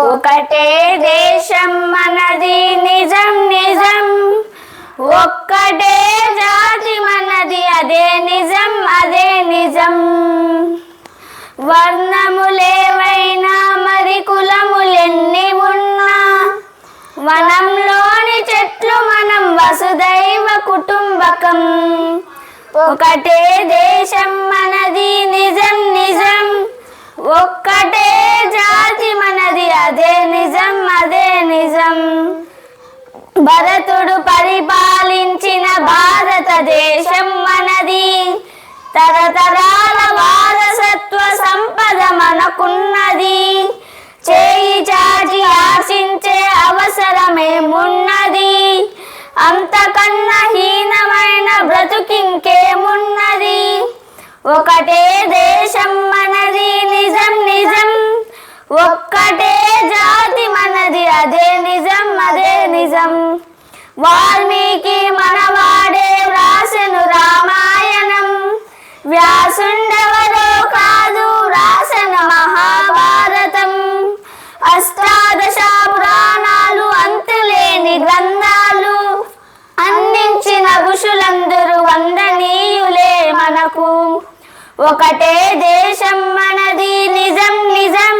ఒకటే దేశం మనది నిజం నిజం, ఒక్కటే జాతి మనది అదే నిజం అదే నిజం. వర్ణములేవైనా మరి కులములెన్ని ఉన్నా, వనంలోని చెట్లు మనం వసుదైవ కుటుంబకం. ఒకటే దేశం మనది నిజం నిజం, ఒక్కటే జాతి మనది అదే నిజం అదే నిజం. భరతుడు పరిపాలించిన భారతదేశం మనది, తరతరాల వారసత్వ సంపద మనకున్నది. చేయి చాచి ఆశించే అవసరమేమున్నది, అంతకన్నా హీనమైన బ్రతుకింకేమున్నది. ఒకటే దేశం మనది నిజం నిజం, ఒక్కటే జాతి మనది అదే నిజం అదే నిజం. వాల్మీకి మనవాడే వ్రాసెను రామాయణం, వ్యాసుండెవరో కాదు రాసెన మహాభారతం. అష్టాదశ పురాణాలు అంతులేని గ్రంథాలు అందించిన ఋషులందరూ వందనీయులే మనకు. ఒకటే దేశం మనది నిజం నిజం,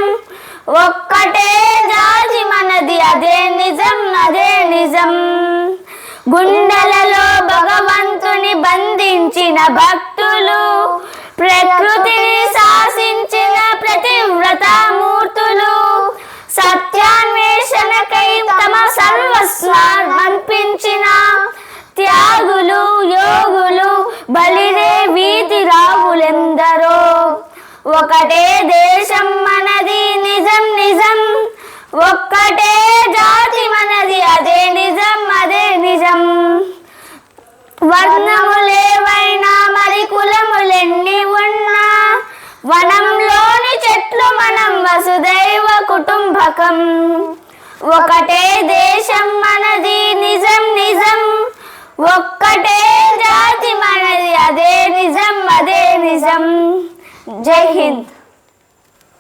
ఒక్కటే జాతి మనది అదే నిజం అదే నిజం. గుండెలలో భగవంతుని బంధించిన భక్తులు, ప్రకృతిని శాసించిన ప్రతివ్రతామూర్తులు, సత్యాన్వేషణకై తమ సర్వస్వార్పించిన త్యాగులు యోగులు, బలిరే వీధి రావులెందరో. ఒకటే దేశం మనది నిజం నిజం, ఒక్కటే జాతి మనది అదే నిజం అదే నిజం. వర్ణములేవైనా మరి కులములెన్ని ఉన్నా, వనంలోని చెట్లు మనం వసుదైవ కుటుంబకం. ఒకటే దేశం మనది నిజం నిజం, ఒక్కటే జాతి మనది అదే నిజం అదే నిజం. జై హింద్.